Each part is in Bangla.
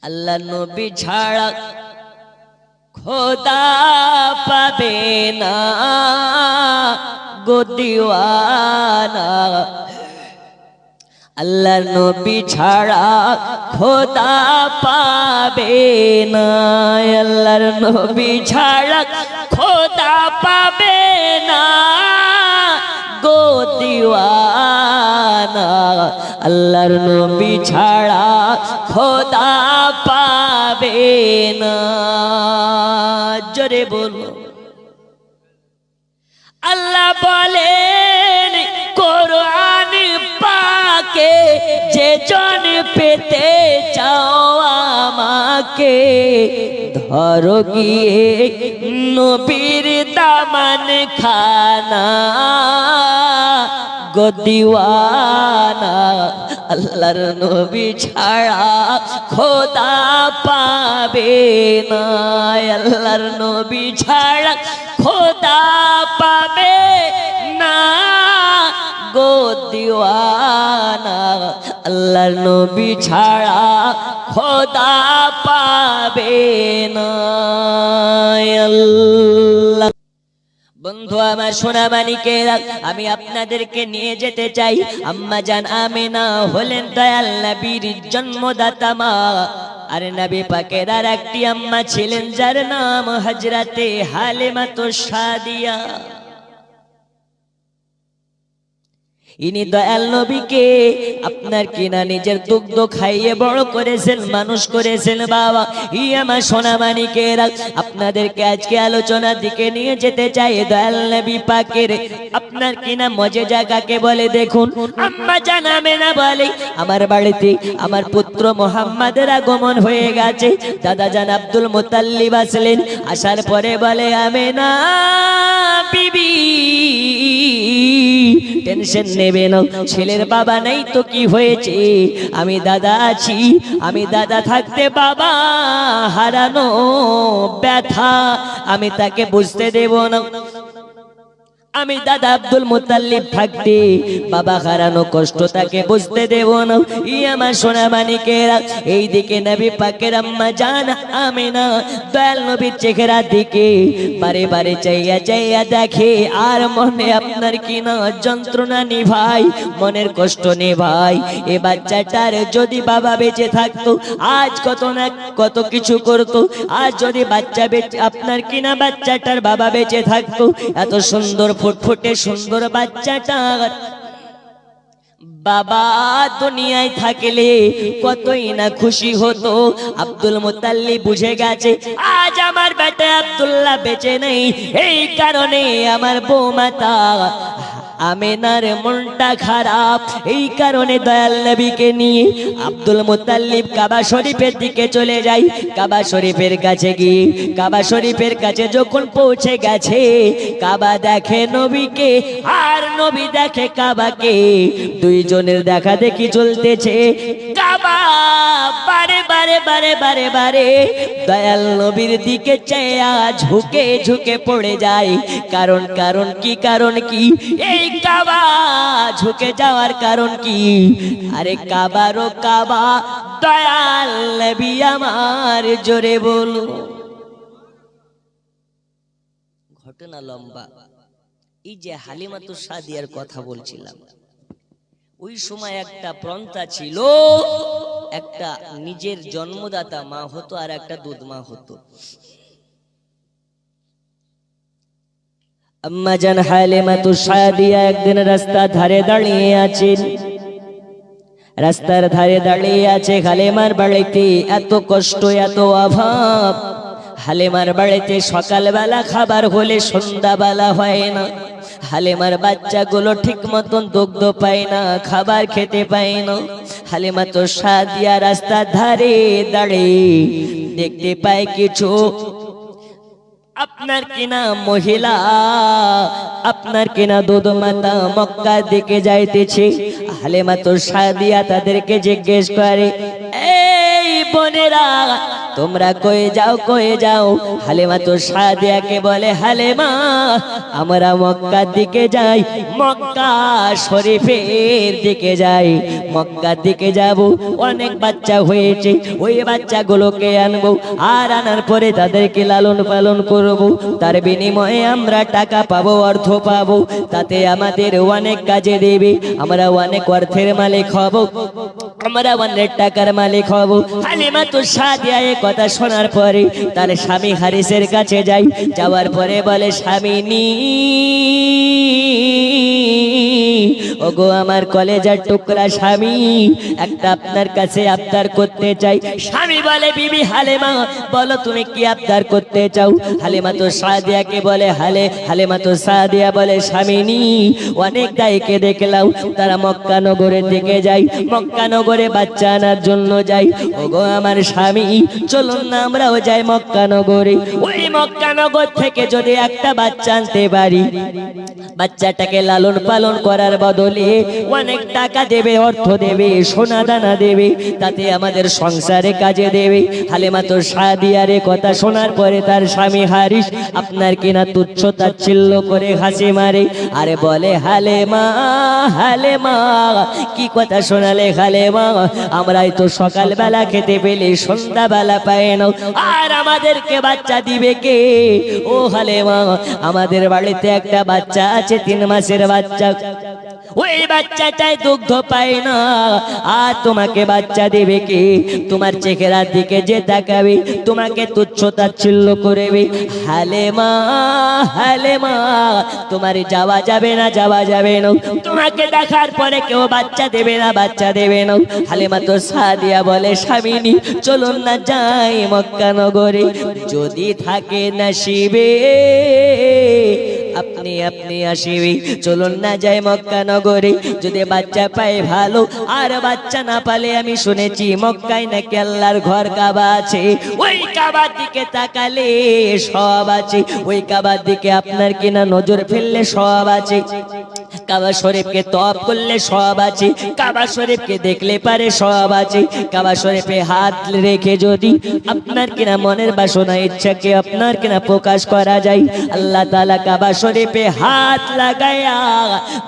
আল্লাহ নবী ছাড়া খোদা পাবে না গো দিওয়ানা। আল্লাহ নবী ছাড়া খোদা পাবে না, আল্লাহর নবী ছাড়া খোদা পাবে না গো দিওয়ানা। আল্লাহর নবী ছাড়া খোদা পাবে না। জোরে বলো। আল্লাহ বলেন কোরআন পাকে, যে জন পেতে চাও আমাকে, ধরো গিয়ে নবীর দামান খানা গো দিওয়ানা। আল্লাহর নবী ছাড়া খোদা পাবে না, আল্লাহর নবী ছাড়া খোদা পাবে না গো দিওয়ানা। আল্লাহর নবী ছাড়া খোদা পাবে না। আল্লাহ বন্ধু আমার সোনা মানিকেরা, আমি আপনাদেরকে নিয়ে যেতে চাই। আম্মা জান আমিনা হলেন দয়াল নবীর জন্মদাতা মা। আর নবী পাকের আর একটি আম্মা ছিলেন যার নাম হযরতে হালিমাতুস সাদিয়া। ইনি দয়াল নবীকে আপনার কিনা নিজের দুগ্ধ খাইয়ে বড় করেছেন, মানুষ করেছেন বাবা। আমার সোনা মানিকেরা, আপনাদেরকে আজকে আলোচনার দিকে নিয়ে যেতে চাই। দয়াল নবী পাকের আপনার কিনা মজেজা কাকে বলে দেখুন। আম্মা জান আমেনা বলে, আমার বাড়িতে আমার পুত্র মুহাম্মাদের আগমন হয়ে গেছে। দাদা জান আব্দুল মুতাল্লিব আসলেন, আসার পরে বলে আমেনা বিবি টেনশন নেবে না, ছেলের বাবা নেই তো কি হয়েছে, আমি দাদা আছি। আমি দাদা থাকতে বাবা হারানো ব্যথা আমি তাকে বুঝতে দেব না। আমি দাদা আব্দুল মুতাল্লিব থাকতে বাবা হারানো কষ্ট তাকে বুঝতে দেব না। আমার সোনা মানিকেরা, এইদিকে নবী পাকের আম্মা জান আমিনা দয়াল নবীর চেহারার দিকে বারে বারে চাইয়া চাইয়া দেখে, আর মনে আপনার কিনা যন্ত্রণা নিভাই, মনের কষ্ট নিভাই। এ বাচ্চাটার যদি বাবা বেঁচে থাকতো আজ কত না কত কিছু করতো। আজ যদি বাচ্চা বেঁচে আপনার কিনা বাচ্চাটার বাবা বেঁচে থাকতো, এত সুন্দর ফুটফুটে সুন্দর বাচ্চাটার বাবা দুনিয়ায় থাকলে কতই না খুশি হতো। আব্দুল মুতাল্লিব বুঝে গেছে আজ আমার বেটা আব্দুল্লাহ বেঁচে নেই, এই কারণে আমার বৌমাতা আমেনার মনটা খারাপ। এই কারণে দয়াল নবীকে নিয়ে আব্দুল মুতাল্লিব কাবা শরীফের দিকে চলে যায়। কাবা শরীফের কাছে গিয়ে কাবা শরীফের কাছে যখন পৌঁছে গেছে, কাবা দেখে নবীকে আর নবী দেখে কাবাকে, দুইজনের দেখা দেখি চলতেছে। কাবা বারে বারে বারে বারে বারে দয়াল নবীর দিকে চেয়ে ঝুঁকে ঝুঁকে পড়ে যায়। কারণ কারণ কি কারণ কি এই কাবা ঝুঁকে যাওয়ার কারণ কি? আরে কাবারও কাবা দয়াল নবী আমার, জোরে বলো। ঘটনা লম্বা। এই যে হালিমাতুস সাদিয়ার কথা বলছিলাম, ওই সময় একটা প্রন্থা ছিল, একটা নিজের জন্মদাতা মা হতো আর একটা দুধ মা হতো। আম্মা জান হালিমাতুস সাদিয়া একদিন রাস্তার ধারে দাঁড়িয়ে আছেন। রাস্তার ধারে দাঁড়িয়ে আছে। হালিমার বাড়িতে এত কষ্ট এত অভাব। হালিমার বাড়িতে সকালবেলা খাবার হলে সন্ধ্যাবেলা হয় না। হালিমার বাচ্চাগুলো ঠিক মতন দুগ্ধ পায় না, খাবার খেতে পায় না। হালিমাতুস সাদিয়া রাস্তার ধারে দাঁড়িয়ে দেখতে পায় কিছু আপনার কিনা মহিলা, আপনার কিনা দুধ মাতা মক্কার দিকে যাইতেছে। হালিমাতুস সাদিয়া তাদেরকে জিজ্ঞেস করে, এই বোনেরা তোমরা কয়ে যাও। হালিমা তো সাদিয়াকে বলে হালিমা আমরা মক্কার দিকে যাই, মক্কা শরীফের দিকে যাই, মক্কার দিকে যাব। অনেক বাচ্চা হয়েছে, ওই বাচ্চাগুলোকে আনবো, আর আনার পরে তাদেরকে লালন পালন করব। তার বিনিময়ে আমরা টাকা পাবো, অর্থ পাবো, তাতে আমাদের অনেক কাজে দেবে, আমরা অনেক অর্থের মালিক হব, আমরা অনেক টাকার মালিক হব। হালিমা তো সাদিয়া এই কথা শোনার পরে তার স্বামী হারিসের কাছে যায়। যাওয়ার পরে বলে স্বামীনি ওগো আমার কলেজার টুকরা স্বামী, একটা আপনার কাছে আবদার করতে চাই। স্বামী বলে বিবি হালিমা বলো তুমি কি আবদার করতে চাও? হালিমা তো সাদিয়াকে বলে হালিমা তো সাদিয়া বলে স্বামীনি অনেক দায়ীকে দেখলাম তারা মক্কা নগরের দিকে যায়, মক্কা নগরে বাচ্চা আনার জন্য যাই। ওগো আমার স্বামী চলুন না আমরাও যাই মক্কা নগরে, ওই মক্কা নগর থেকে যদি একটা বাচ্চা আনতে পারি, বাচ্চাটাকে লালন পালন করার বদলে অনেক টাকা দেবে, অর্থ দেবে, সোনা দানা দেবে, তাতে আমাদের সংসারে কাজে দেবে। হালিমা তো সাদিয়ার কথা শোনার পরে তার স্বামী হারিস আপনার কিনা তুচ্ছ তাচ্ছিল্য করে হাসি মারে, আরে বলে হালিমা কি কথা শোনালে হালিমা, আমরাই তো সকালবেলা খেতে পেলে সন্ধ্যাবেলা পাই না, আর আমাদেরকে বাচ্চা দিবে কে? ও হালিমা আমাদের বাড়িতে একটা বাচ্চা আছে 3 মাসের বাচ্চা, ওই বাচ্চাটাই দুগ্ধ পায় না, আর তোমাকে বাচ্চা দেবে কে? তোমার চেহারার দিকে যে তাকাবে তোমাকে তুচ্ছ তাচ্ছিল্য করবে। হালিমা তোমার যাওয়া যাবে না, তোমাকে দেখার পরে কেউ বাচ্চা দেবে না, হালিমা তো সাদিয়া বলে স্বামীনি চলুন না যাই মক্কা নগরে, যদি থাকে নসিবে আপনি আসিবি, চলুন না যাই মক্কা নগরে, যদি বাচ্চা পাই ভালো, আর বাচ্চা না পালে আমি শুনেছি মক্কায় নাকি আল্লাহর ঘর কাবা আছে, ওই কাবার দিকে তাকালে সব আছে, ওই কাবার দিকে আপনার কিনা নজর ফেললে সব আছে, কাবা শরীফকে তওয়াফ করলে সব আছে, কাবা শরীফকে দেখলে পারে সব আছে, কাবা শরীফে হাত রেখে যদি আপনার কিনা মনের বাসনা ইচ্ছাকে আপনার কিনা প্রকাশ করা যায়, আল্লাহ তাআলা কাবা শরীফে হাত লাগায়া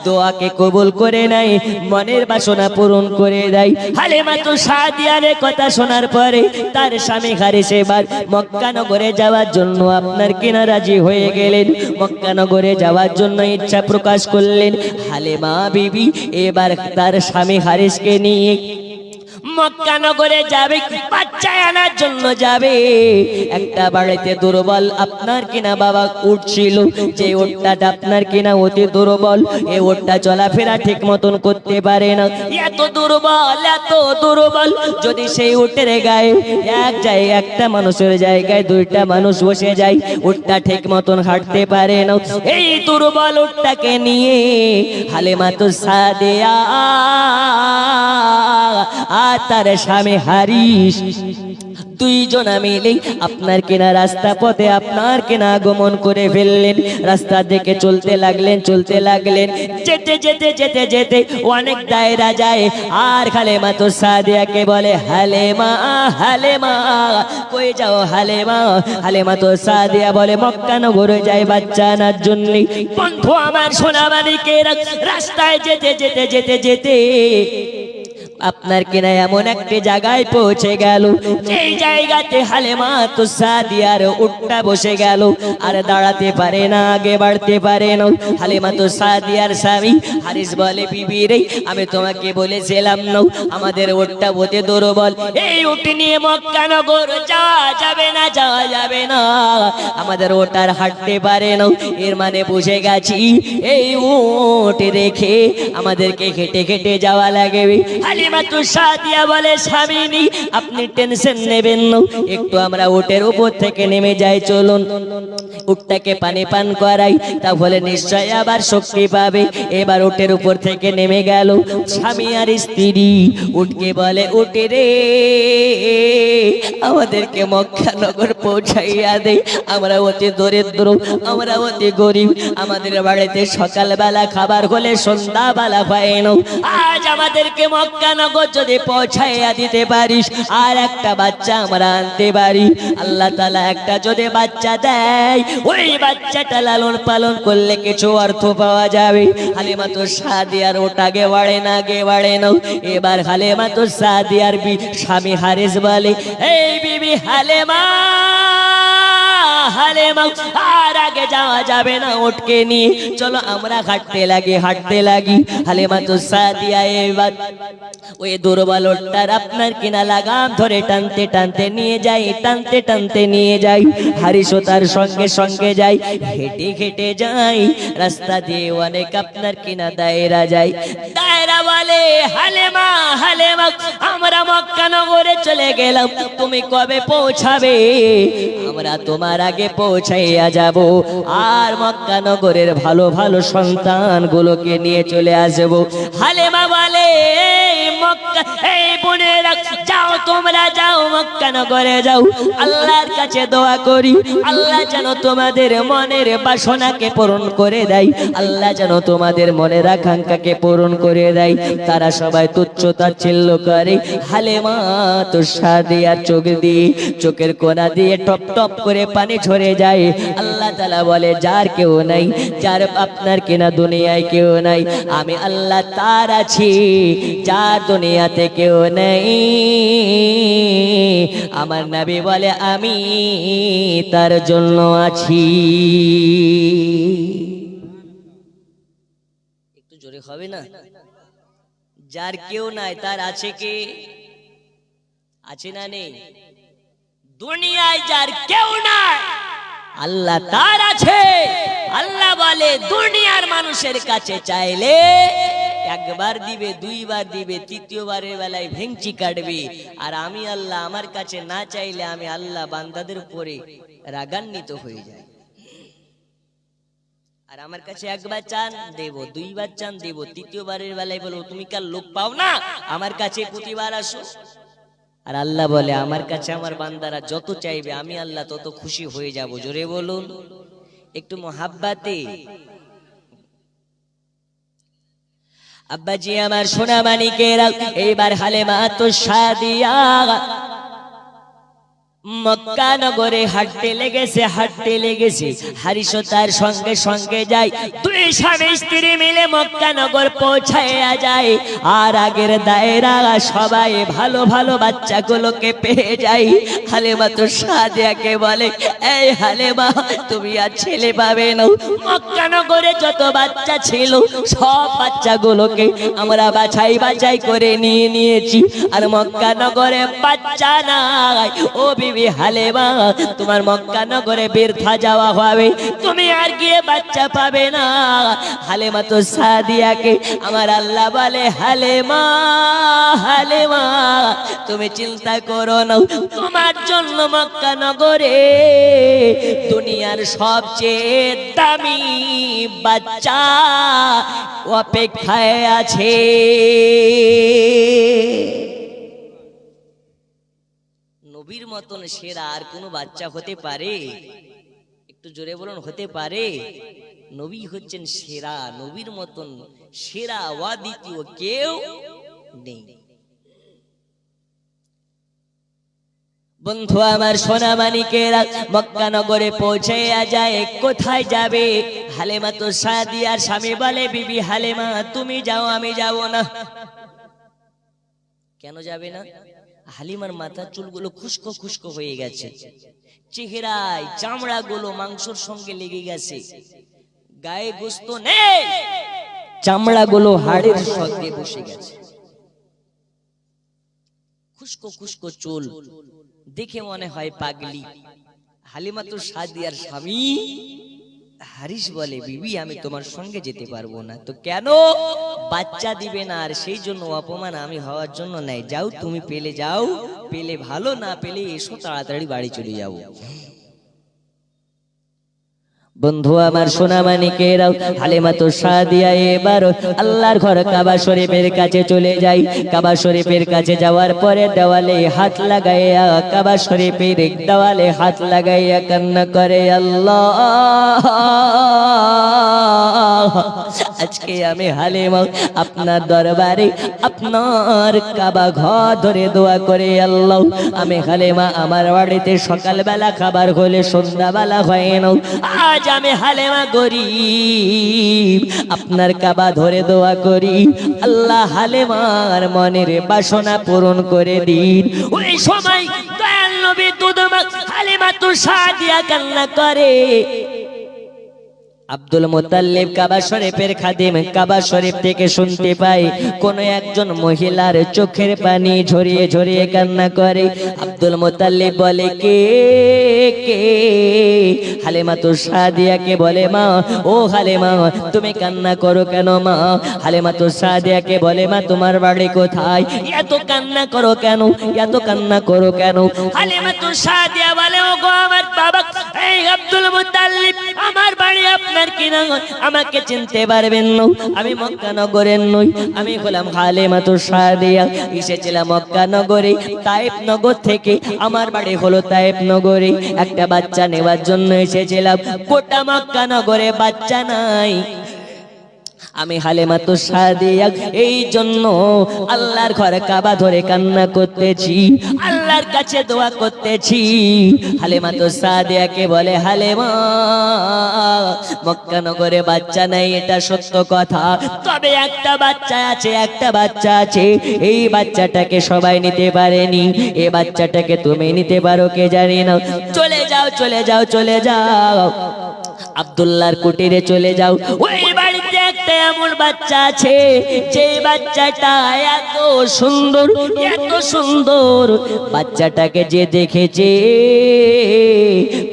দোয়াকে কবুল করে নেয়, মনের বাসনা পূরণ করে দেয়। হালিমা তো সাদিয়ার কথা শোনার পরে তার স্বামী হারিস এবার মক্কা নগরে যাওয়ার জন্য আপনার কিনা রাজি হয়ে গেলেন, মক্কা নগরে যাওয়ার জন্য ইচ্ছা প্রকাশ করলেন। হালিমা বিবি এবার তার স্বামী হারিসকে নিয়ে মক্কা নগরে যাবে, বাচ্চা আনার জন্য যাবে। একটা বাড়িতে দুর্বল আপনার কিনা বাবা উট ছিল, যে উটটা আপনার কিনা অতি দুর্বল, এই উটটা চলাফেরা ঠিক মতন করতে পারে না, এত দুর্বল, যদি সেই উটের গায়ে একটা মানুষের জায়গায় 2টা মানুষ বসে যায়, উটটা ঠিক মতন হাঁটতে পারে না। এই দুর্বল উটটাকে নিয়ে হালিমা তো সাদিয়া আর তার স্বামী হারিস 2 জনা মিলে আপনার কিনা রাস্তা পথে আপনার কিনা আগমন করে ফেললেন, রাস্তা দিকে চলতে লাগলেন, যেতে অনেক দায়রা যায়, আর হালিমা তো সাদিয়াকে বলে হালিমা কই যাও হালিমা তো সাদিয়া বলে মক্কা নগরে যাই বাচ্চা আনার জন্য। বন্ধু আমার সোনামানিকে রাস্তায় যেতে আপনার কিনা এমন একটা জায়গায় পৌঁছে গেল, এই জায়গাতে হালিমা তো সাদিয়ার উটটা বসে গেল, আর দাঁড়াতে পারে না, আগে বাড়তে পারে না। হালিমা তো সাদিয়ার স্বামী হারিস বলে বিবি রে আমি তোমাকে বলেছিলাম না আমাদের উটটা বতে দুর্বল, এই উট নিয়ে মক্কা নগর যাওয়া যাবে না, আমাদের উট আর হাঁটতে পারে না, এর মানে বুঝে গেছি এই উট রেখে আমাদেরকে হেঁটে যাওয়া লাগবে। হালিমা তো সাদিয়া বলে স্বামীনি আপনি টেনশন নেবেন না, একটু আমরা উটের উপর থেকে নেমে যাই, চলুন উটটাকে পানি পান করাই, তাহলে নিশ্চয় আবার শক্তি পাবে। এবার উটের উপর থেকে নেমে গেল স্বামী আর স্ত্রী, উটকে বলে উটে রে আমাদেরকে মক্কা নগর পৌঁছাইয়া দে, আমরা অতি দরিদ্র, আমরা অতি গরিব, আমাদের বাড়িতে সকালবেলা খাবার হলে সন্ধ্যাবেলা পায় না, আজ আমাদেরকে মক্কা মক্কানগর যদি পৌঁছাইয়া দিতে পারিস আর একটা বাচ্চা আমরা আনতে পারি, আল্লাহ তাআলা একটা যদি বাচ্চা দেয় ওই বাচ্চাটা লালন পালন করলে কিছু অর্থ পাওয়া যাবে। হালিমা তো সাদিয়ার ওটা গে বাড়ে না গে বাড়ে না। এবার হালিমা তো সাদিয়ার স্বামী হারিস বলে, এই বিবি হালিমা হালিমা আর আগে যাওয়া যাবে না, ওটকে নিয়ে চলো আমরা হাঁটতে লাগি। হালিমা তো সাদিয়া এবার ওই দুর্বল ওটটার আপনার কিনা লাগাম ধরে টানতে টানতে নিয়ে যাই। হারিসও তার সঙ্গে যাই, হেঁটে যাই। রাস্তা দিয়ে অনেক আপনার কিনা দায়রা যায়। দায়রা বলে, হালিমা আমরা মক্কা নগরে চলে গেলাম, তুমি কবে পৌঁছাবে? আমরা তোমার আগে পৌঁছাইয়া যাব আর মক্কা নগরের ভালো ভালো সন্তান গুলোকে নিয়ে চলে আসবো। হালিমা বলে, মক্কা এই বোনেরা যাও, তোমরা যাও মক্কা নগরে যাও, আল্লাহর কাছে দোয়া করি আল্লাহ যেন তোমাদের মনের বাসনাকে পূরণ করে দেয়, আল্লাহ যেন তোমাদের মনের আকাঙ্ক্ষাকে পূরণ করে দেয়। তারা সবাই তুচ্ছ-তাচ্ছিল্য করে। হালিমা তো সাদিয়ার চোখের কোনা দিয়ে টপ টপ করে পানি ঝরে যায়। আল্লাহ তাআলা বলে, যার কেউ নাই, যার আপনার কিনা দুনিয়ায় কেউ নাই, আমি আল্লাহ তার আছি, যার দুনিয়াতে কেউ নেই। আমার নবী বলে, আমি তার জন্য আছি। একটু জোরে হবে না? যার কেউ নাই তার আছে কে? আছে না নেই? দুনিয়ায় যার কেউ নাই আল্লাহ তার আছে। আল্লাহ বলে, দুনিয়ার মানুষের কাছে চাইলে একবার দিবে, দুইবার দিবে, তৃতীয়বারের বেলায় ভেঙচি কাটবে। আর আমি আল্লাহ আমার কাছে না চাইলে আমি আল্লাহ বান্দাদের উপরে রাগান্বিত হয়ে যায়। আর আমার কাছে একবার চান দেব, দুইবার চান দেব, তৃতীয়বারের বেলায় বলবো তুমি কার লোক পাও না, আমার কাছে প্রতিবার আসো। আর আল্লাহ বলে, আমার কাছে আমার বান্দারা যত চাইবে আমি আল্লাহ তত খুশি হয়ে যাব। জোরে বলুন একটু মোহাব্বতে। আব্বাজি আমার সোনা মানিকেরা, এইবার হালিমা তো সাদিয়া মক্কা নগরে হাঁটতে লেগেছে। হারিসও তার সঙ্গে যায়। দুই স্বামী স্ত্রী মিলে মক্কা নগর পৌঁছায়া যায়। আর আগের দায়রা সবাই ভালো ভালো বাচ্চাগুলোকে পেয়ে যায়। হালিমা তো সাদিয়াকে বলে, এই হালিমা তুমি আর ছেলে পাবে না, মক্কা নগরে যত বাচ্চা ছিল সব বাচ্চাগুলোকে আমরা বাছাই করে নিয়েছি, আর মক্কা নগরে বাচ্চা নাই। ও বিবি হালিমা, তোমার মক্কা নগরে বৃথা যাওয়া হবে, তুমি আর গিয়ে বাচ্চা পাবে না। হালিমা তো সাদিয়াকে আমার আল্লাহ বলে, হালিমা তুমি চিন্তা করো না, তোমার জন্য মক্কা নগরে দুনিয়ার সবচেয়ে দামি বাচ্চা অপেক্ষায় আছে। নবীর মতন সেরা আর কোনো বাচ্চা হতে পারে? একটু জোরে বলুন, হতে পারে? নবী হচ্ছেন সেরা, নবীর মতন সেরা দ্বিতীয় কেউ নেই। বন্ধু আমার সোনা মানিকেরা, মক্কা নগরে পৌঁছে যায়। কোথায় যাবে? হালিমা তো সাদিয়ার স্বামী বলে, বিবি হালিমা তুমি যাও, আমি যাব না। কেন যাবে না? হালিমার মাথার চুলগুলো খুশকো হয়ে গেছে, চেহারায় চামড়া গুলো মাংসর সঙ্গে লেগে গেছে, গায়ে গোস্ত নেই, চামড়া গুলো হাড়ের সঙ্গে বসে গেছে, খুশকো চুল, দেখে মনে হয় পাগলি। হালিমা তো সাদিয়ার স্বামী হারিস বলে, বিবি আমি তোমার সঙ্গে যেতে পারবো না। তো কেন? বাচ্চা দিবে না, আর সেই জন্য অপমান আমি হওয়ার জন্য নাই। যাও, তুমি পেলে যাও, পেলে ভালো, না পেলে এসো, তাড়াতাড়ি বাড়ি চলে যাবো। বন্ধু আমার সোনা মানিকেরাও, হালিমা তো সাদিয়া এবার আল্লাহর ঘর কাবা শরীফের কাছে চলে যায়। কাবা শরীফের কাছে যাওয়ার পরে দেওয়ালে হাত লাগাইয়া, কাবা শরীফের দেওয়ালে হাত লাগাইয়া কান্না করে, আল্লাহ আজকে আমি হালিমা আপনার দরবারে আপনার কাবা ঘর ধরে দোয়া করে আল্লাহ, আমি হালিমা আমার বাড়িতে সকালবেলা খাবার হলে সন্ধ্যাবেলা হয় না, আজ আমি হালিমা গরিব আপনার কাবা ধরে দোয়া করি আল্লাহ হালিমার মনের বাসনা পূরণ করে দিন। ওই সময় দয়াল নবী দুধমা হালিমা তো সাদিয়া কান্না করে। আব্দুল মুত্তালিব কাবা শরীফের খাদিম কাবা শরীফ থেকে শুনতে পায় কোন একজন মহিলার চোখের পানি ঝরিয়ে ঝরিয়ে কান্না করে। আব্দুল মুত্তালিব বলে কে কে? হালিমা তো সাদিয়াকে বলে মা ও হালিমা তুমি কান্না করো কেন মা? হালিমা তো সাদিয়াকে বলে মা তোমার বাড়ি কোথায়? এত কান্না করো কেন, এত কান্না করো কেন? হালিমা তো সাদিয়া বলে ও গো আমার বাবা এই আব্দুল মুত্তালিব আমার বাড়ি আপনার কিনা, আমাকে চিনতে পারবেন না, আমি মক্কা নগরের নই, আমি হলাম হালিমা তো সাদিয়া, এসেছিলাম মক্কা নগরে তায়েফ নগর থেকে, আমার বাড়ি হলো তায়েফ নগরে, একটা বাচ্চা নেওয়ার জন্য এসেছিলাম, গোটা মক্কা নগরে বাচ্চা নাই, আমি হালিমা তো সাদিয়া এই জন্য আল্লাহর ঘরে কাবা ধরে কান্না করতেছি, আল্লাহর কাছে দোয়া করতেছি। হালিমা তো সাদিয়াকে বলে হালিমা মক্কা নগরে বাচ্চা নাই এটা সত্য কথা, তবে একটা বাচ্চা আছে, একটা বাচ্চা আছে, এই বাচ্চাটাকে সবাই নিতে পারেনি, এই বাচ্চাটাকে তুমি নিতে পারো কে জানি না, চলে যাও চলে যাও চলে যাও আব্দুল্লাহর কুটিরে চলে যাও, ওই বাড়িতে একটা এমন বাচ্চা আছে যে বাচ্চাটা এত সুন্দর এত সুন্দর, বাচ্চাটাকে যে দেখেছে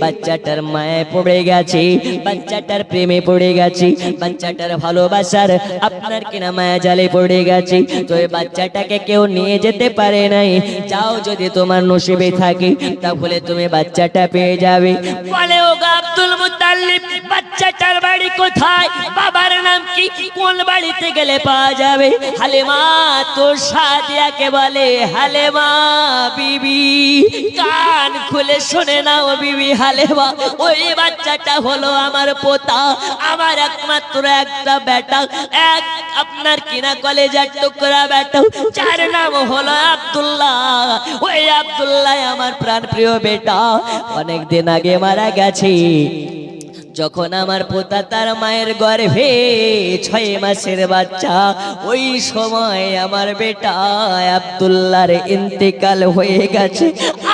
বাচ্চাটার মায়ে পড়ে গেছে, বাচ্চাটার প্রেমে পড়ে গেছে, বাচ্চাটার ভালোবাসার আপনার কিনা মায়া জালে পড়ে গেছে, তো এই বাচ্চাটাকে কেউ নিয়ে যেতে পারে নাই, যাও যদি তোমার নসিবে থাকে তাহলে তুমি বাচ্চাটা পেয়ে যাবে। বলে ও আব্দুল মুত্তালিব বাচ্চাটার বাড়ি কোথায়, বাবার নাম কি, কোন বাড়িতে গেলে পাওয়া যাবে? হালিমা তো সাদিয়াকে বলে হালিমা বিবি কান খুলে শুনে নাও বিবি হালিমা, ওই বাচ্চাটা হলো আমার পোতা, আমার একমাত্র একটা বেটা, এক আপনার কিনা কলেজার টুকরা বেটা, যার নাম হলো আব্দুল্লাহ, ওই আব্দুল্লাহ আমার প্রাণ প্রিয় বেটা, অনেকদিন আগে মারা গেছে, যখন আমার পোতা তার মায়ের গর্ভে 6 মাসের বাচ্চা, ওই সময় আমার বেটা আব্দুল্লাহর ইন্তেকাল হয়ে গেছে,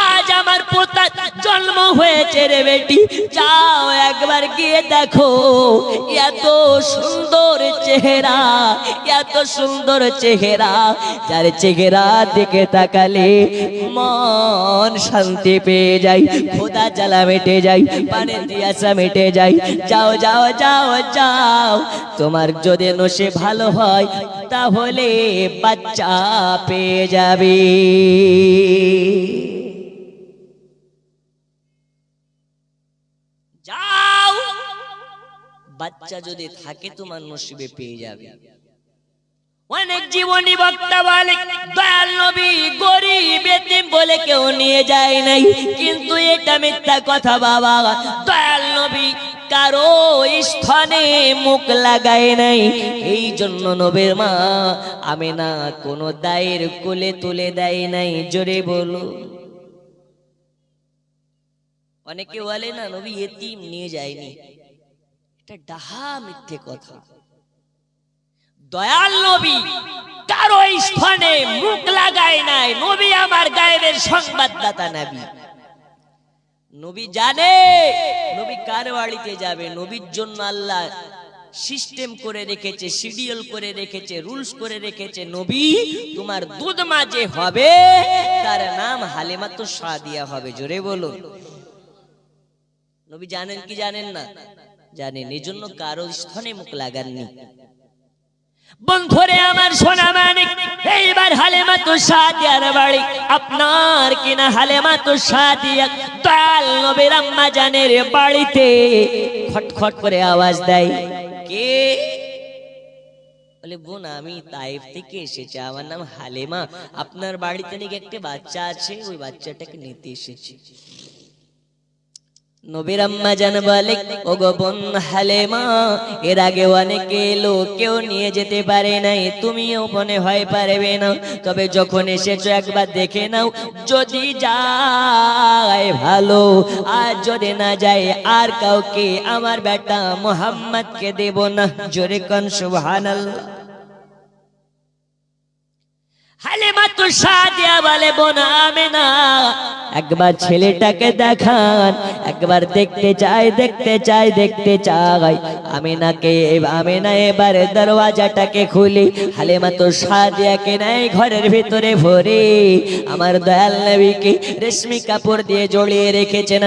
আজ আমার পোতা জন্ম হয়েছে রে বেটি, যাও একবার গিয়ে দেখো, এত সুন্দর চেহারা, এত সুন্দর চেহারা, যার চেহারা দিকে তাকালে মন শান্তি পেয়ে যায়, খোদা জ্বালা মেটে যায়, পানির পিয়াসা মেটে যায়, যাও যাও যাও যাও, তোমার যদি নসিব ভালো হয় তাহলে বাচ্চা পেয়ে যাবে। যাও বাচ্চা যদি থাকে তোমার নসিবে পেয়ে যাবে। অনেক জীবনী বক্তা বলে দয়াল নবী গরিব এতিম বলে কেউ নিয়ে যায় নাই, কিন্তু এটা মিথ্যা কথা বাবা, দয়াল নবী কারো স্থানে মুখ লাগায় নাই, এই জন্য নবীর মা আমিনা কোন দায়ের কোলে তুলে দেয় নাই, জোরে বলো। অনেকে বলে না নবী এতিম নিয়ে যায়নি, এটা ডাহা মিথ্যে কথা, দয়াল নবী কারো স্থানে মুখ লাগায় নাই, নবী আমার গায়েবের সংবাদদাতা নবী, নবী জানে নবী কার বাড়িতে যাবে, নবীর জন্য আল্লাহ সিস্টেম করে রেখেছে, শিডিউল করে রেখেছে, রুলস করে রেখেছে, নবী তোমার দুধ মা যে হবে তার নাম হালিমা তো সাদিয়া হবে, জোরে বলো। নবী জানেন কি জানেন না? জানেন, এই জন্য কারো স্থানে মুখ লাগাননি। বন্ধুরে আমার সোনা মানিক, এইবার হালিমা তো সাদিয়ার বাড়ি, আপনার কিনা হালিমা তো সাদিয়া দয়াল নবীর আম্মা জানের বাড়িতে খটখট করে আওয়াজ দেয়, কে? বলে বোন আমি তাইফ থেকে এসেছি, আমার নাম হালিমা, আপনার বাড়িতে নাকি একটা বাচ্চা আছে, ওই বাচ্চাটাকে নিতে এসেছি। নবীর আম্মা জান বলে, ওগো বোন হালেমা, এর আগে অনেকে এলো, কেউ নিয়ে যেতে পারে নাই, তুমিও মনে হয় পারবে না, তবে যখন এসেছো একবার দেখে নাও, যদি যায় ভালো, আর যদি না যায় আর কাউকে আমার বেটা মুহাম্মদকে দেব না। জোরে কোন সুবহানাল্লাহ। হালিমা তো সাদিয়া বলে, বোন আমেনা, একবার ছেলেটাকে দেখান, একবার দেখতে চাই, দেখতে চাই, দেখতে চাই। আমেনা এবার দরওয়াজাটাকে খুলি, হালিমা তো সাদিয়াকে নেয় ঘরের ভিতরে ভরে, আমার দয়াল নবীকে রেশমি কাপড় দিয়ে জড়িয়ে রেখেছেন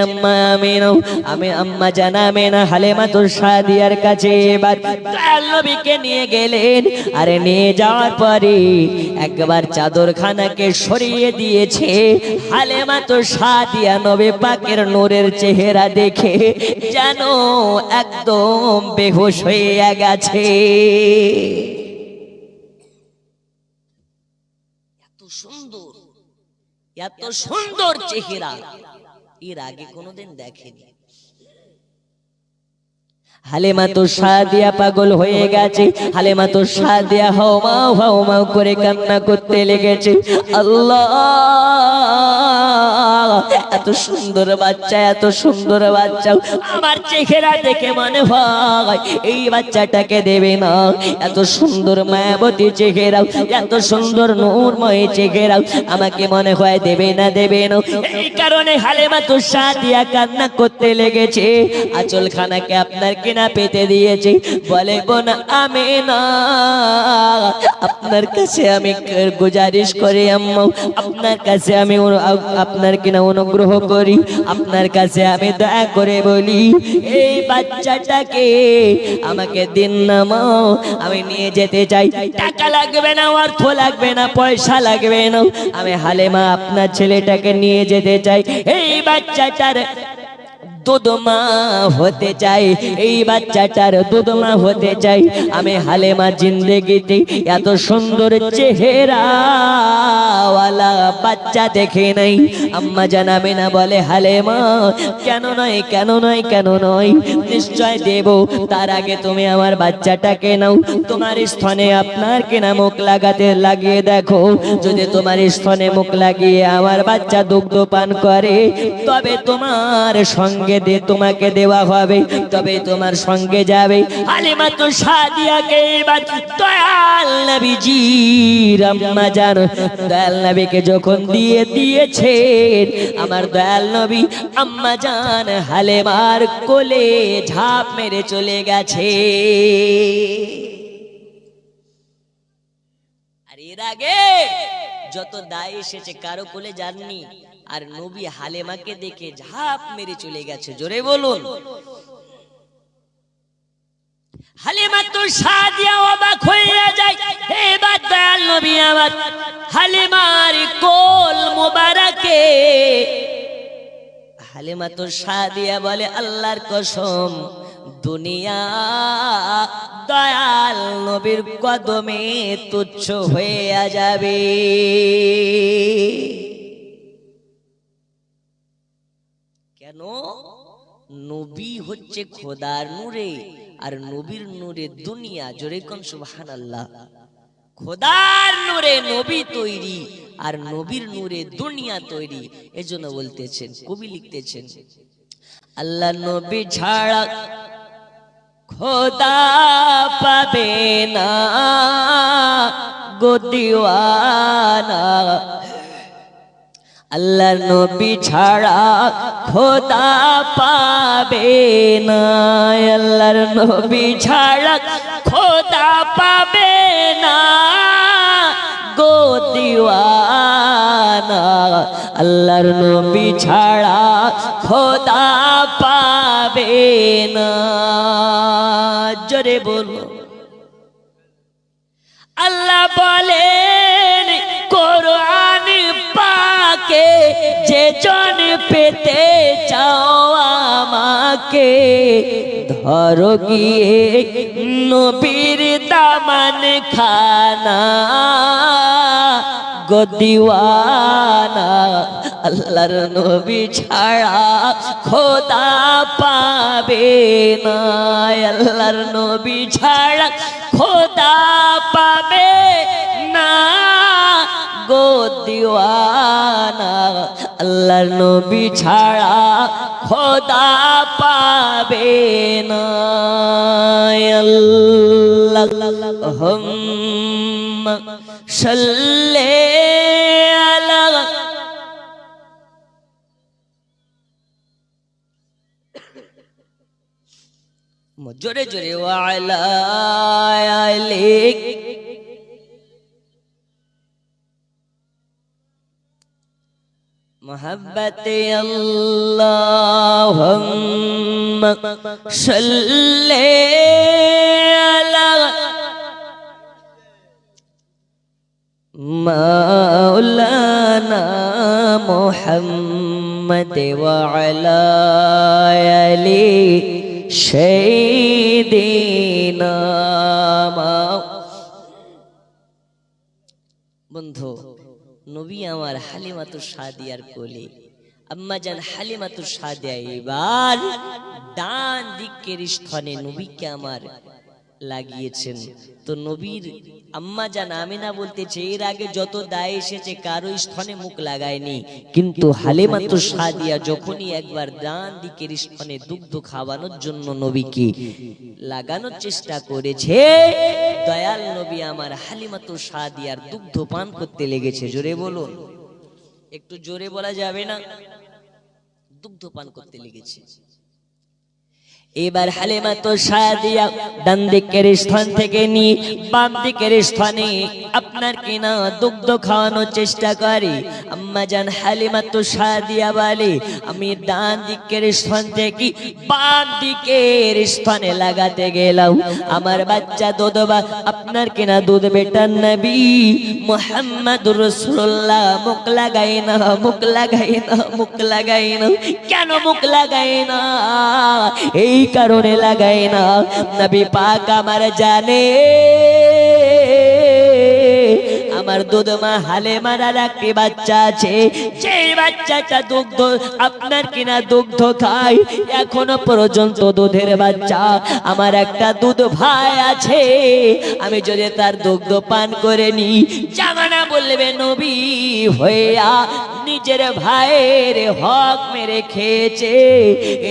আম্মা জান আমেনা হালিমা তো সাদিয়ার কাছে এবার দয়াল নবীকে নিয়ে গেলেন। আরে নিয়ে যাওয়ার পরে একবার চাদরখানাকে সরিয়ে দিয়েছে। হালিমা তো সাদিয়া নবী পাকের নূরের চেহারা দেখে যেন একদম বেহুশ হয়ে গেছে। এত সুন্দর, এত সুন্দর চেহারা এর আগে কোনোদিন দেখেনি। হালিমা তো সাদিয়া পাগল হয়ে গেছে। হালিমা তো সাদিয়া হাওমাও হাওমাও করে কান্না করতে লেগেছে। আল্লাহ, এত সুন্দর বাচ্চা, এত সুন্দর বাচ্চা, আমার চেহারা দেখে মনে হয় এই বাচ্চাটাকে দেবে না। এত সুন্দর মায়াবতী চেহারা, এত সুন্দর নূরময় চেহারা আমাকে মনে হয় দেবে না, দেবে না। এই কারণে হালিমা তো সাদিয়া কান্না করতে লেগেছে। আঁচল খানাকে আপনার কিনা পেতে দিয়েছে। বলে, বোন আমেনা, আপনার কাছে আমি গুজারিশ করি আম্মা, আপনার কাছে আমি আপনার কিনা অনুগ্রহ করি, আপনার কাছে আমি দয়া করে বলি, এই বাচ্চাটাকে আমাকে দিন না মা, আমি নিয়ে যেতে চাই। টাকা লাগবে না, অর্থ লাগবে না, পয়সা লাগবে না, আমি হালিমা আপনার ছেলেটাকে নিয়ে যেতে চাই। এই বাচ্চাটার দুধমা হতে চাই, এই বাচ্চাটার দুধমা হতে চাই আমি। হালিমা জিন্দেগিতে এত সুন্দর চেহারাওয়ালা বাচ্চা দেখে নাই। আম্মা জান আমেনা বলে, হালিমা কেন নয়, কেন নয়, কেন নয়, নিশ্চয় দেব, তার আগে তুমি আমার বাচ্চাটাকে নাও। তোমার স্তনে আপনার কিনা মুখ লাগিয়ে দেখো, যদি তোমার স্তনে মুখ লাগিয়ে আমার বাচ্চা দুগ্ধ পান করে, তবে তোমার সঙ্গে তোমাকে দেওয়া হবে, তবে তোমার সঙ্গে যাবে। হালিমা তো সাদিয়াকে দয়াল নবীজির আম্মা জান দয়াল নবীকে যখন দিয়েছেন, আমার দয়াল নবী আম্মা জান হালিমার কোলে ঝাঁপ মেরে চলে গেছে। আর এর আগে যত দায় এসেছে কারো কোলে যাননি, আর নবী হালিমাকে দেখে ঝাঁপ মেরে চলে গেছে। জোরে বলুন। হালিমা তো সাদিয়া অবাক হয়ে যায়। এবার দয়াল নবী আমার হালিমার কোল মোবারকে, হালিমা তো সাদিয়া বলে, আল্লাহর কসম, দুনিয়া দয়াল নবীর কদমে তুচ্ছ হয়ে যাবে। কেন? নবী হচ্ছে খোদার নূরে, আর নবীর নূরে দুনিয়া। জোরে কোন সুবহানাল্লাহ। খোদার নূরে নবী তৈরি, আর নবীর নূরে দুনিয়া তৈরি। এজন্য বলতেছেন, কবি লিখতেছেন, আল্লাহ নবী ছাড়া খোদা পাবে না গো দিওয়ানা, আল্লাহর নবী ছাড়া খোদা পাবে না, আল্লাহর নবী ছাড়া খোদা পাবে না গো দিওয়ানা, আল্লাহর নবী ছাড়া খোদা পাবে না। জোরে বলো। আল্লাহ বলেন কোরআন পাকে, যে জন পেতে চাও আমাকে, ধরো গিয়ে নবীর দামান খানা গো দিওয়ানা, আল্লাহর নবী ছাড়া খোদা পাবে না, আল্লাহর নবী ছাড়া খোদা পাবে না গো দিওয়ানা, আল্লাহর নবী ছাড়া খোদা পাবে না। আল্লাহুম্মা সাল্লি আলা জোরে জোরে ওয়া আলা আলি মোহাব্বতে আল্লাহুম্মা সাল্লি আলা মাওলানা মুহাম্মদ ওয়া আলা আলি সাইয়্যিদিনা। বন্ধু, নবী আমার হালিমাতুস সাদিয়ার কোলে, আম্মা জান হালিমাতুস সাদিয়া এবার ডান দিকের স্তনে নবীকে আমার লাগিয়েছেন। তো নবীর আম্মা জান আমিনা বলতেছে এর আগে যত দায় এসেছে কারো স্তনে মুখ লাগায়নি, কিন্তু হালিমাতুস সাদিয়া যখনই একবার ডান দিকের স্তনে দুগ্ধ খাওয়ানোর জন্য নবীকে লাগানোর চেষ্টা করেছে, দয়াল নবী আমার হালিমাতুস সাদিয়ার দুগ্ধ পান করতে লেগেছে। জোরে বলুন, একটু জোরে বলা যাবে না? দুগ্ধ পান করতে লেগেছে। এবার হালিমাতুস সাদিয়া ডান দিকের স্থান থেকে নিয়ে বাম দিকের স্থানে আপনার কিনা দুগ্ধ খাওয়ানোর চেষ্টা করে। আম্মা জান হালিমাতুস সাদিয়া বলে আমি ডান দিকের স্থান থেকে বাম দিকের স্থানে লাগাতে গেলাম, আমার বাচ্চা দুধবা আপনার কিনা দুধ বেটার নবী মুহাম্মদুর রাসূলুল্লাহ মুখ লাগাই না, মুখ লাগাই না, মুখ লাগাই না। কেন মুখ লাগাই না? এই কারণে লাগাই না, নবী পাক আমার জানে আমার দুধ মা হালিমার একটি বাচ্চা আছে, সেই বাচ্চাটা দুগ্ধ আপনার কিনা দুগ্ধ খায়, এখনো পর্যন্ত দুধের বাচ্চা। আমার একটা দুধ ভাই আছে, আমি যদি তার দুগ্ধ পান করে নি জামানা বলবে নবী হইয়া নিজের ভাইয়ের হক মেরে খেয়েছে,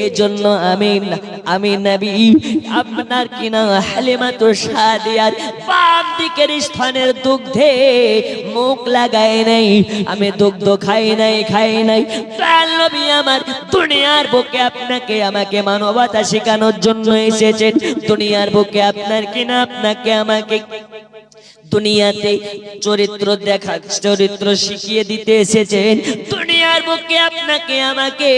এই জন্য আমি নবী আপনার কিনা হালিমাতুস সাদিয়ার বাম দিকের স্থানের দুগ্ধে মুখ লাগাই নাই, আমি দুগ্ধ খাই নাই। নবী আমার দুনিয়ার বুকে আপনাকে আমাকে মানবতা শেখানোর জন্য এসেছেন, দুনিয়ার বুকে আপনার কিনা আপনাকে আমাকে দুনিয়াতে চরিত্র শিখিয়ে দিতে এসেছেন, দুনিয়ার বুকে আপনাকে আমাকে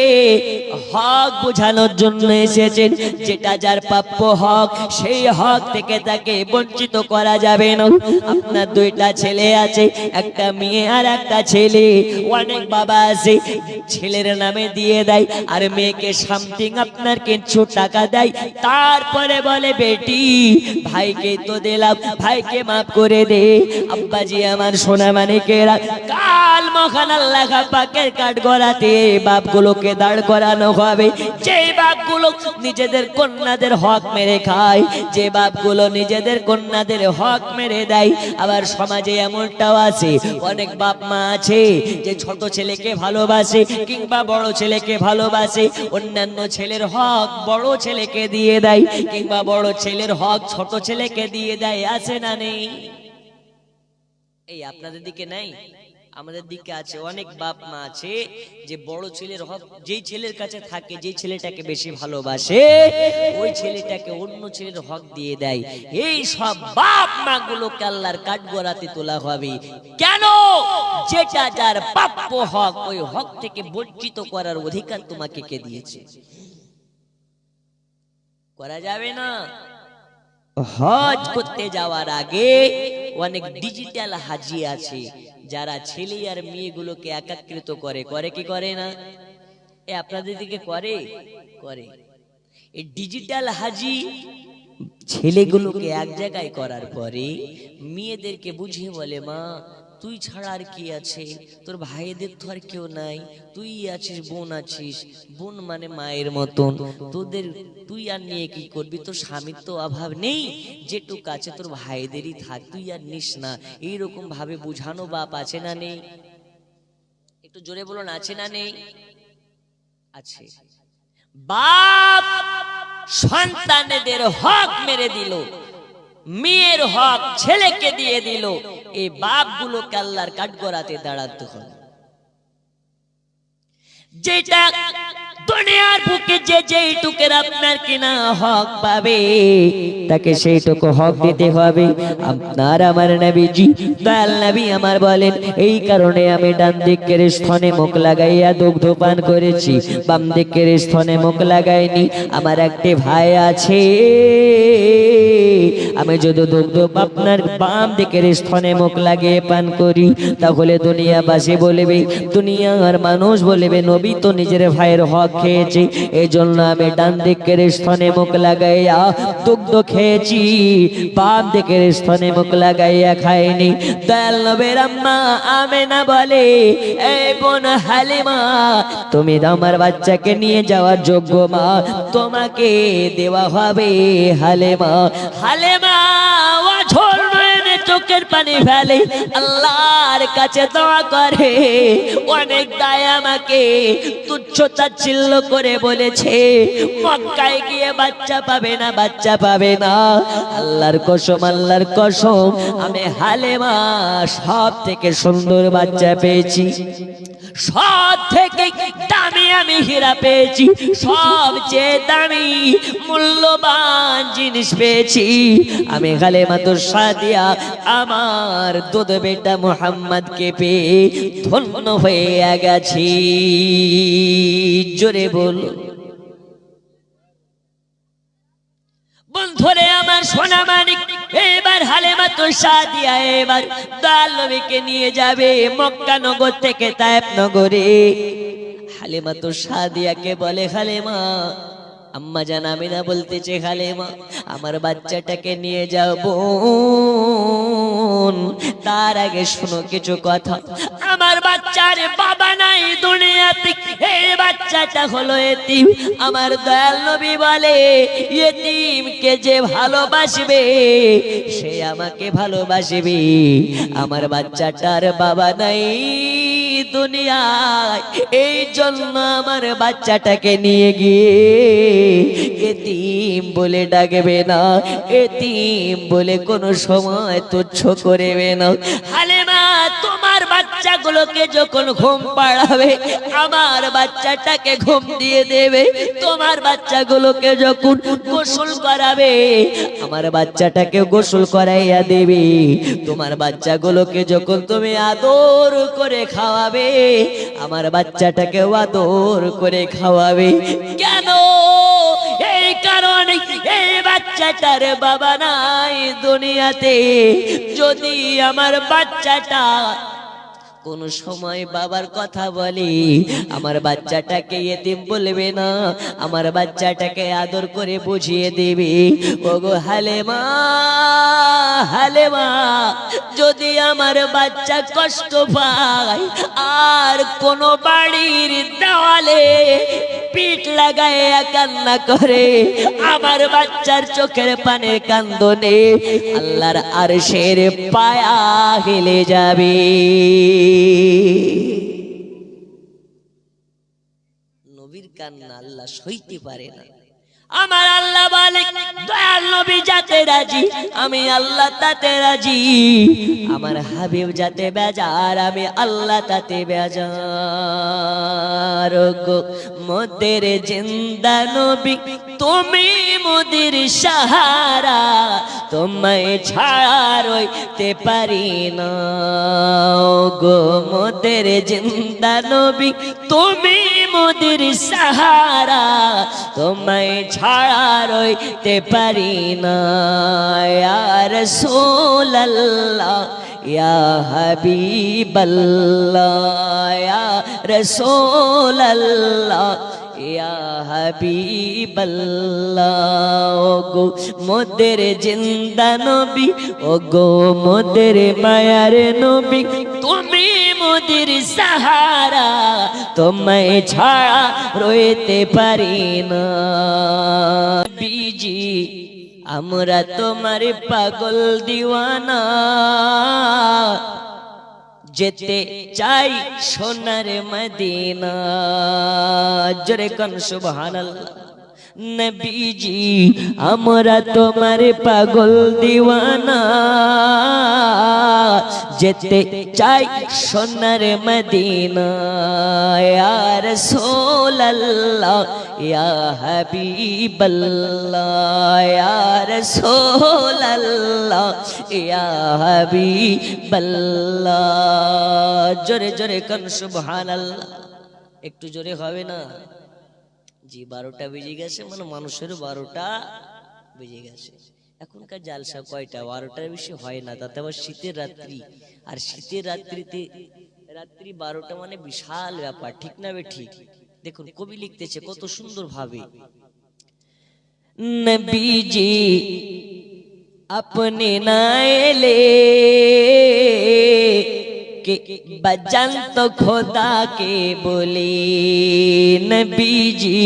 হক বোঝানোর জন্য এসেছেন। যেটা যার প্রাপ্য হক সেই হক থেকে তাকে বঞ্চিত করা যাবে না। আপনার দুইটা ছেলে আছে, একটা মেয়ে আর একটা ছেলে। অনেক বাবা আছে ছেলের নামে দিয়ে দেয় আর মেয়েকে সামথিং আপনার কিছু টাকা দেয়, তারপরে বলে বেটি ভাইকে তো দিলাম, ভাইকে মাফ করে দে। আব্বাজি আমার সোনা মানিকেরা, কাল মহান আল্লাহ পাকের কাঠ গড়াতে বাপগুলোকে দাঁড় করানো হবে। যে বাপগুলো নিজেদের কন্যাদের হক মেরে খায়, যে বাপগুলো নিজেদের কন্যাদের হক মেরে দেয়। আবার সমাজে এমনটাও আছে, অনেক বাপ মা আছে যে ছোট ছেলেকে ভালোবাসে কিংবা বড় ছেলেকে ভালোবাসে, অন্যান্য ছেলের হক বড় ছেলেকে দিয়ে দেয় কিংবা বড় ছেলের হক ছোট ছেলেকে দিয়ে দেয়। আছে না নেই? এই আপনাদের দিকে নাই, আমাদের দিকে আছে। অনেক বাপ মা আছে যে বড় ছেলের হক যেই ছেলের কাছে থাকে, যেই ছেলেটাকে বেশি ভালোবাসে, ওই ছেলেটাকে অন্য ছেলের হক দিয়ে দেয়। এই সব বাপ মা গুলোকে আল্লাহর কাঠগড়াতে তোলা হবে। কেন? যেটা যার প্রাপ্য হক, ওই হক থেকে বঞ্চিত করার অধিকার তোমাকে কে দিয়েছে? করা যাবে না। হজ করতে যাওয়ার আগে অনেক ডিজিটাল হাজি আছে যারা ছেলে আর মেয়েগুলোকে একত্রিত করে কি করে না? আপনাদের দিকে করে। এই ডিজিটাল হাজি ছেলেগুলোকে এক জায়গায় করার পরে মেয়েদেরকে বুঝিয়ে বলে, মা তুই ছাড়া আর কি আছে, তোর ভাইদের তো আর কেউ নাই, তুই আছিস, বোন আছিস, বোন মানে মায়ের মতন, তোদের তুই আর নিয়ে কি করবি, তোর স্বামীর তো অভাব নেই, যেটুক আছে তোর ভাইদেরই থাক, তুই আর নিস না। এইরকম ভাবে বুঝানো বাপ আছে না নেই? একটু জোরে বলুন, আছে না নেই? আছে। বাপ সন্তানদের হক মেরে দিল, মেয়ের হক ছেলেকে দিয়ে দিল, এই বাপগুলোকে আল্লাহর কাঠগড়াতে দাঁড়াতে হবে। যেটা দুনিয়ার বুকে যে যেইটুকের আপনার কিনা হক পাবে, তাকে সেইটুকু হক দিতে হবে। আপনার আমার নবীজি দয়াল নবী আমার বলেন, এই কারণে আমি ডান দিকের স্তনে মুখ লাগাইয়া দুগ্ধ পান করেছি, বাম দিকের স্তনে মুখ লাগাইনি। আমার একটি ভাই আছে, আমি যদি দুগ্ধ আপনার বাম দিকের স্তনে মুখ লাগিয়ে পান করি, তাহলে দুনিয়াবাসী বলবে, দুনিয়ার মানুষ বলবে, নবী তো নিজের ভাইয়ের হক খেয়েছে, এই জন্য আমি ডান দিকের স্তনে মুখ লাগাইয়া দুগ্ধ খেয়েছি, বাম দিকের স্তনে মুখ লাগাইয়া খাইনি। দয়াল নবীর আম্মা আমেনা বলে, এই বোন হালিমা, তুমি আমার বাচ্চাকে নিয়ে যাওয়ার যোগ্য মা, তোমাকে দেওয়া হবে। হালিমা হালিমা ওঝল নয়নে চোখের পানি ফেলে, আল্লাহর কাছে দোয়া করে, অনেক দায় আমাকে তুচ্ছ তাচ্ছিল্য করে বলেছে, মক্কায় গিয়ে বাচ্চা পাবে না, বাচ্চা পাবে না। আল্লাহর কসম, আল্লাহর কসম, আমি হালিমা সব থেকে সুন্দর বাচ্চা পেয়েছি, সব থেকে দামি আমি হীরা পেয়েছি, সবচেয়ে দামি মূল্যবান জিনিস পেয়েছি। আমি হালিমা তো সাদিয়া আমার দুধ বেটা মুহাম্মদকে পেয়ে ধন্য হয়ে গেছি। জোরে বল বন্ধুরে আমার সোনা মানিক, এবার হালিমা তো সাদিয়া এবার দয়াল নবীকে নিয়ে যাবে মক্কা নগর থেকে তায়েফ নগরে। হালিমা তো সাদিয়াকে বলে, হালিমা, আম্মা জান আমিনা বলতেছে, হালিমা আমার বাচ্চাটাকে নিয়ে যাও বোন, তার আগে শোনো কিছু কথা। আমার বাচ্চার বাবা নাই দুনিয়াতে, এই বাচ্চাটা হলো এতিম। আমার দয়াল নবী বলে, এতিমকে যে ভালোবাসবে সে আমাকে ভালোবাসবে। আমার বাচ্চাটার বাবা নাই দুনিয়ায়, এই জন্য আমার বাচ্চাটাকে নিয়ে গিয়ে এতিম বলে ডাকবে না, এতিম বলে কোনো সময় তুচ্ছ করবে না। হালিমা তোমার বাচ্চাগুলোকে যখন ঘুম পাড়াবে, আমার বাচ্চাটাকে ঘুম দিয়ে দেবে। তোমার বাচ্চাগুলোকে যখন গোসল করাবে, আমার বাচ্চাটাকে গোসল করাইয়া দেবে। তোমার বাচ্চাগুলোকে যখন তুমি আদর করে খাওয়াবে, আমার বাচ্চাটাকে আদর করে খাওয়াবে। কেন? এই কারণে এই বাচ্চাটার বাবা নাই দুনিয়াতে। যদি আমার বাচ্চাটা কোন সময় বাবার কথা বলে, আমার বাচ্চাটাকে এতিম বলবে না, আমার বাচ্চাটাকে আদর করে বুঝিয়ে দেবে। ওগো হালিমা, হালিমা, যদি আমার বাচ্চা কষ্ট পায় আর কোন বাড়ির দেওয়ালে পিঠ লাগাইয়া কান্না করে, আমার বাচ্চার চোখের পানের কান্দনে আল্লাহর আরশের পায়া হেলে যাবে। নবীর কান্না আল্লাহ সইতে পারে না। আমার আল্লাহ বলে, দয়াল নবী যাতে রাজি, আমি আল্লাহ তাতে রাজি। আমার হাবিব যাতে বেজার, আমি আল্লাহ তাতে বেজার। গো মোদের জিন্দা নবী, তুমি মোদের সাহারা, তোমায় ছাড়া রইতে পারি না। গো মোদের জিন্দা নবী, তুমি মোদের সাহারা, তোমায় ছাড়া রইতে পারি না। ইয়া রাসূলুল্লাহ, ইয়া হাবিবাল্লাহ, ইয়া রাসূলুল্লাহ, ইয়া হাবিবাল্লাহ। ওগো মোদের জিন্দা নবী, ওগো মোদের মায়ার নবী, তুমি মোদের সাহারা, তোমায় ছাড়া রইতে পারি না। বিজি আমরা তোমার পাগল দিওয়ানা, যেতে চাই সোনার মদিনা। জোরে কোন সুবহানাল্লাহ। নবীজি আমরা তোমার পাগল দিওয়ানা, যেতে চাই সোনার মদিনা। ইয়া রাসূলুল্লাহ ইয়া হাবিবাল্লাহ, ইয়া রাসূলুল্লাহ ইয়া হাবিবাল্লাহ। জোরে জোরে কোন সুবহানাল্লাহ। একটু জোরে হবে না? জি 12টা বেজে গেছে, মানে মানুষের 12টা বেজে গেছে। এখনকার জালসা কয়টা? 12টার বেশি হয় না, তাতে আবার শীতের রাত্রি, আর শীতের রাত্রিতে রাত্রি 12টা মানে বিশাল ব্যাপার, ঠিক না বে ঠিক? দেখুন কবি লিখতেছে কত সুন্দর ভাবে, নবীজি अपने ना एले के बजन तो खुदा के बोले। नबी जी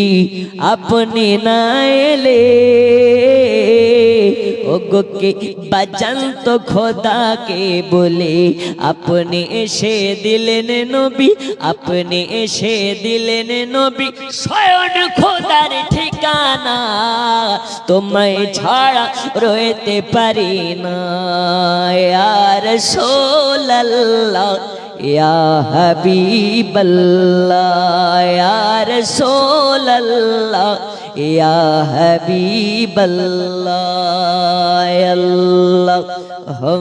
अपने ना एले ओगो के बजन तो खुदा के बोले। अपने एशे दिलेन नबी, अपने एशे दिलेन नबी, स्वयं खुदार ठिकाना, तुम्हें छाड़ा रोते पारी ना। या रसूलल्लाह या हबीबल्लाह, या रसूलल्लाह या हबीबल्लाह। अल्लाहुम्मा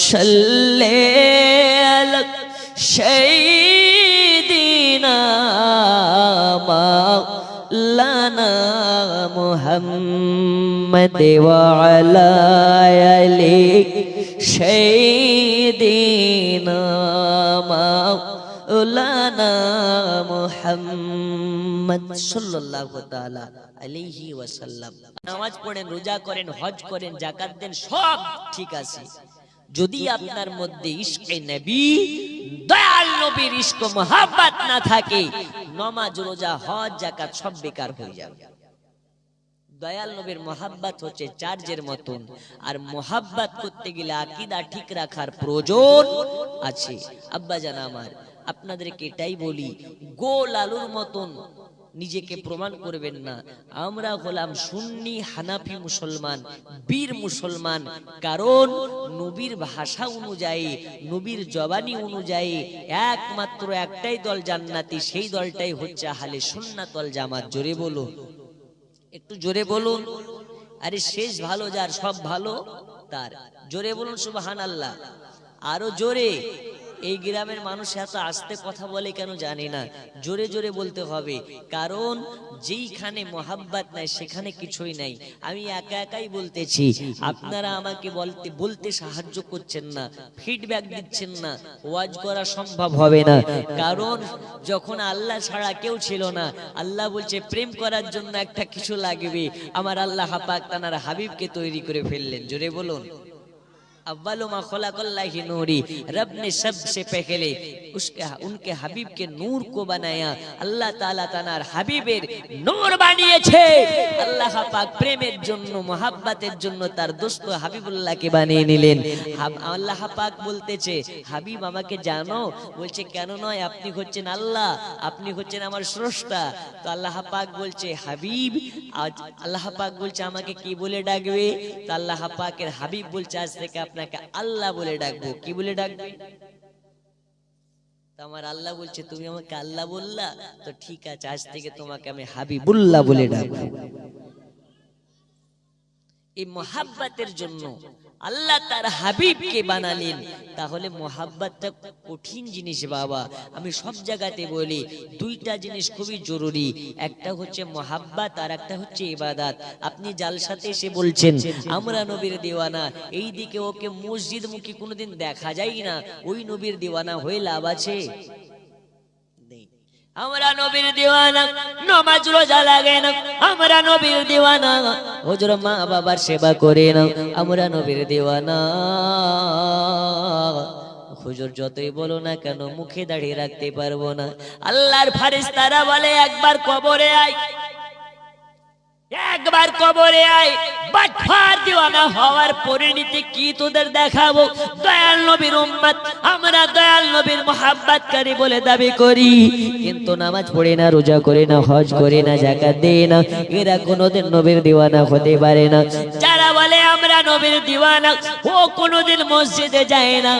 सल्ले अला सय्यिदिना मौलाना मुहम्मद व अला आलि सय्यिदिना मौलाना मुहम्मद সাল্লাল্লাহু তাআলা আলাইহি ওয়াসাল্লাম। নামাজ পড়েন, রোজা করেন, হজ করেন, যাকাত দেন, সব ঠিক আছে, যদি আপনার মধ্যে ইশকে নবী, দয়াল নবীর ইশক মোহাব্বত না থাকে, নামাজ রোজা হজ যাকাত সব বেকার হয়ে যাবে। দয়াল নবীর মোহাব্বত হচ্ছে চার্জের মতন, আর মোহাব্বত করতে গেলে আকীদা ঠিক রাখার প্রয়োজন আছে। আব্বা জান আমার, আপনাদেরকে এটাই বলি, গোল আলুর মতন নিজেকে প্রমাণ করবেন না। আমরা হলাম সুন্নি হানাফি মুসলমান, বীর মুসলমান, কারণ নবীর ভাষা অনুযায়ী, নবীর জবানি অনুযায়ী একমাত্র একটাই দল জান্নাতি, সেই দলটাই হচ্ছে আহলে সুন্নাত ওয়াল জামাত। জোরে বলুন, একটু জোরে বলুন। আরে শেষ ভালো যার, সব ভালো তার। জোরে বলুন সুবহানাল্লাহ, আরো জোরে। এই গ্রামের মানুষ এত আস্তে কথা বলে কেন জানি না, জোরে জোরে বলতে হবে, কারণ যেইখানে মোহাব্বত নাই সেখানে কিছুই নাই। আমি একা একাই বলতেছি, আপনারা আমাকে বলতে সাহায্য করছেন না, ফিডব্যাক দিচ্ছেন না, ওয়াজ করা সম্ভব হবে না। কারণ যখন আল্লাহ ছাড়া কেউ ছিল না, আল্লাহ বলছে প্রেম করার জন্য একটা কিছু লাগবে, আমার আল্লাহ পাক তার হাবিবকে তৈরি করে ফেললেন। জোরে বলুন, अव्वल मा खलक़ल्लाह नूरी, रब ने सबसे पहले उनके हबीब के नूर को बनाया। अल्लाह ताला तानार हबीबेर नूर বানিয়েছে। আল্লাহ পাক প্রেমের জন্য, মোহাব্বতের জন্য তার দোস্ত হাবিবুল্লাহকে বানিয়ে নিলেন। আল্লাহ পাক বলতেছে, হাবিব আমাকে জানো? বলছে কেন নয়, আপনি হচ্ছেন আল্লাহ, আপনি হচ্ছেন আমার স্রষ্টা। তো আল্লাহ পাক বলছে হাবিব, আল্লাহ পাক বলছে আমাকে কি বলে ডাকবে? তো আল্লাহ পাকের হাবিব বলছে আজ থেকে আপনাকে আল্লাহ বলে ডাকবো। কি বলে ডাকবে? আমার আল্লাহ বলছে তুমি আমাকে আল্লাহ বললা, তো ঠিক আছে, আজ থেকে তোমাকে আমি হাবিবুল্লাহ বলে ডাকবো। এই মোহাব্বতের জন্য আল্লাহ তার হাবিবকে বানালেন। তাহলে মোহাব্বতটা কঠিন জিনিস বাবা। আমি সব জায়গাতে বলি দুইটা জিনিস খুবই জরুরি, একটা হচ্ছে মোহাব্বত আর একটা হচ্ছে ইবাদত। আপনি জালসাতে এসে বলছেন আমরা নবীর দিওয়ানা, এই দিকে ওকে মসজিদ মুখী কোনোদিন দেখা যায় না, ওই নবীর দিওয়ানা হয়ে লাভ আছে? আমরা নবীর দিওয়ানা, নামাজ রোজা লাগে না, আমরা নবীর দিওয়ানা, হুজুর মা বাবার সেবা করে না, আমরা নবীর দিওয়ানা। হুজুর যতই বলো না কেন মুখে দাঁড়িয়ে রাখতে পারবো না। আল্লাহর ফেরেশতারা বলে একবার কবরে আয়, একবার কবরে আয়, বাটফার দিওয়ানা হওয়ার পরিণতি কি তোদের দেখাবো। দয়াল নবীর উম্মত, আমরা দয়াল নবীর মুহাব্বতকারী বলে দাবি করি, কিন্তু নামাজ পড়ে না, রোজা করে না, হজ করে না, যাকাত দেয় না, এরা কোনোদিন নবীর দিওয়ানা হতে পারে না। যারা বলে আমরা নবীর দিওয়ানা, ও কোনোদিন মসজিদে যায় না,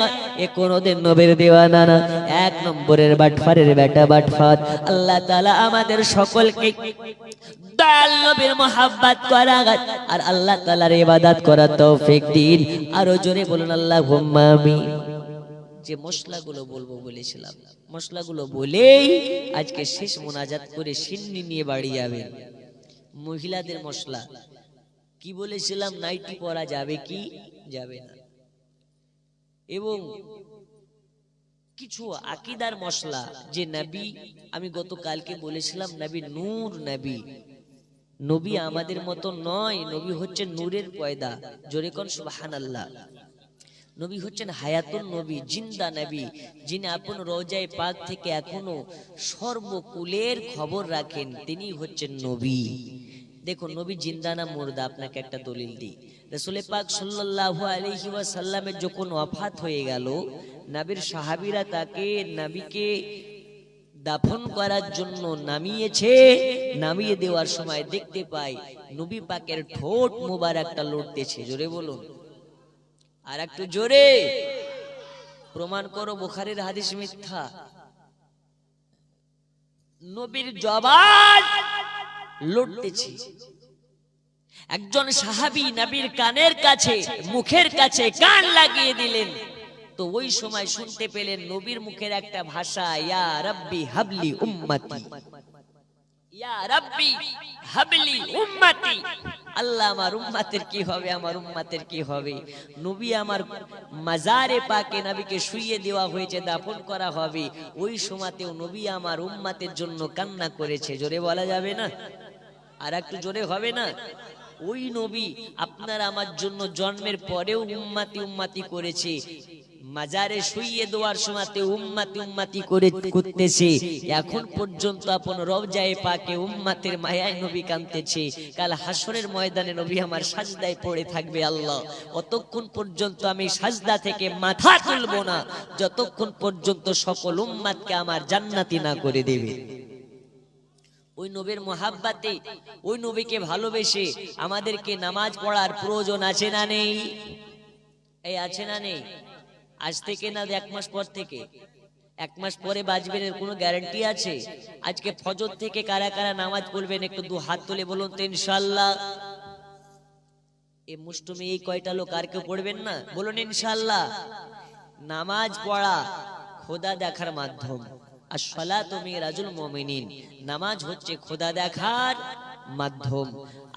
এ কোনোদিন নবীর দিওয়ানা না। এক নম্বরের বাটফারের বেটা বাটফার। আল্লাহ তাআলা আমাদের সকলকে দয়াল নবীর মুহাব্বত করা আর আল্লাহ তাআলার ইবাদত করার তৌফিক দিন। আরো জোরে বলুন আল্লাহুম্মা আমিন। যে মশলাগুলো বলবো বলেছিলাম, মশলাগুলো বলেই আজকে শেষ মোনাজাত করে সিন্নি নিয়ে বাড়ি যাবেন। মহিলাদের মশলা কি বলেছিলাম, নাইটি পরা যাবে কি যাবে না, এবং কিছু আকীদার মশলা যে নবী, আমি গতকালকে বলেছিলাম নবী নূর, নবী নবী আমাদের মতো নয়, নবী হচ্ছেন নূরের পয়দা। জোরে কোন সুবহানাল্লাহ। নবী হচ্ছেন হায়াতুন নবী, জিন্দা নবী, যিনি আপন রওজায়ে পাক থেকে এখনো সর্বকুলের খবর রাখেন, তিনি হচ্ছেন নবী। দেখুন নবী জিন্দা না মুর্দা, আপনাকে একটা দলিল দিই। রাসূল পাক সাল্লাল্লাহু আলাইহি ওয়াসাল্লামের যখন ওয়াফাত হয়ে গেল, নবীর সাহাবীরা তাকে, নবীকে দাফন করার জন্য নামিয়েছে। নামিয়ে দেওয়ার সময় দেখতে পাই নবী পাকের ঠোঁট মুবারকটা লড়তেছে। জোরে বলুন, আর একটু জোরে। প্রমাণ করো বুখারীর হাদিস মিথ্যা। নবীর জবান লড়তেছে। একজন সাহাবী নবীর কানের কাছে, মুখের কাছে কান লাগিয়ে দিলেন, তো ওই সময় শুনতে পেলেন নবীর মুখের একটা ভাষা, ইয়া রাব্বি হাবলি উম্মতি, ইয়া রাব্বি হাবলি উম্মতি। আল্লাহ আমার উম্মতের কি হবে, আমার উম্মতের কি হবে। নবী আমার মাজারে পাকে নবীকে শুইয়ে দেওয়া হয়েছে, দাফন করা হবে, ওই সময়তেও নবী আমার উম্মতের জন্য কান্না করেছে। জোরে বলা যাবে না? আর একটু জোরে হবে না? ওই নবী আপনার আমার জন্য জন্মের পরেও উম্মতি উম্মতি করেছে, মাজারে শুইয়ে দেওয়ার সময়তে উম্মতি উম্মতি করতেছে। এখন পর্যন্ত আপন রওজায়ে পাকে উম্মতের মায়ায় নবী কাঁদতেছে। কাল হাসরের ময়দানে নবী আমার সাজদায় পড়ে থাকবে। আল্লাহ, অতক্ষণ পর্যন্ত আমি সাজদা থেকে মাথা তুলবো না যতক্ষণ পর্যন্ত সকল উম্মতকে আমার জান্নাতি না করে দেবে। ওই নবীর মুহাব্বতে, ওই নবীকে ভালোবেসে আমাদেরকে নামাজ পড়ার প্রয়োজন আছে না নেই? এই আছে না নেই? আজ থেকে না 1 মাস পর থেকে? 1 মাস পরে বাজবেন এর কোনো গ্যারান্টি আছে? আজকে ফজর থেকে কারা কারা নামাজ পড়বেন একটু 2 হাত তুলে বলুন তো ইনশাআল্লাহ। এই মুষ্টুমে এই কয়টা লোক আর কেউ পড়বেন না? বলুন ইনশাআল্লাহ। নামাজ পড়া খোদা দেখার মাধ্যম। আসসালাতু মিরাজুল মুমিনিন, নামাজ হচ্ছে খোদা দেখার মাধ্যম।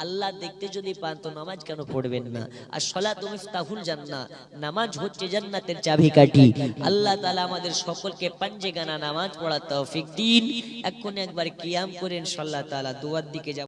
আল্লাহ দেখতে যদি পান তো নামাজ কেন পড়বেন না? আসসালাতু মিফতাহুল জান্নাহ, নামাজ হচ্ছে জান্নাতের চাবিকাঠি। আল্লাহ তাআলা আমাদের সকলকে পাঞ্জেগানা নামাজ পড়ার তৌফিক দিন। এখন একবার কিয়াম করে ইনশাআল্লাহ তাআলা দুয়ার দিকে যাব।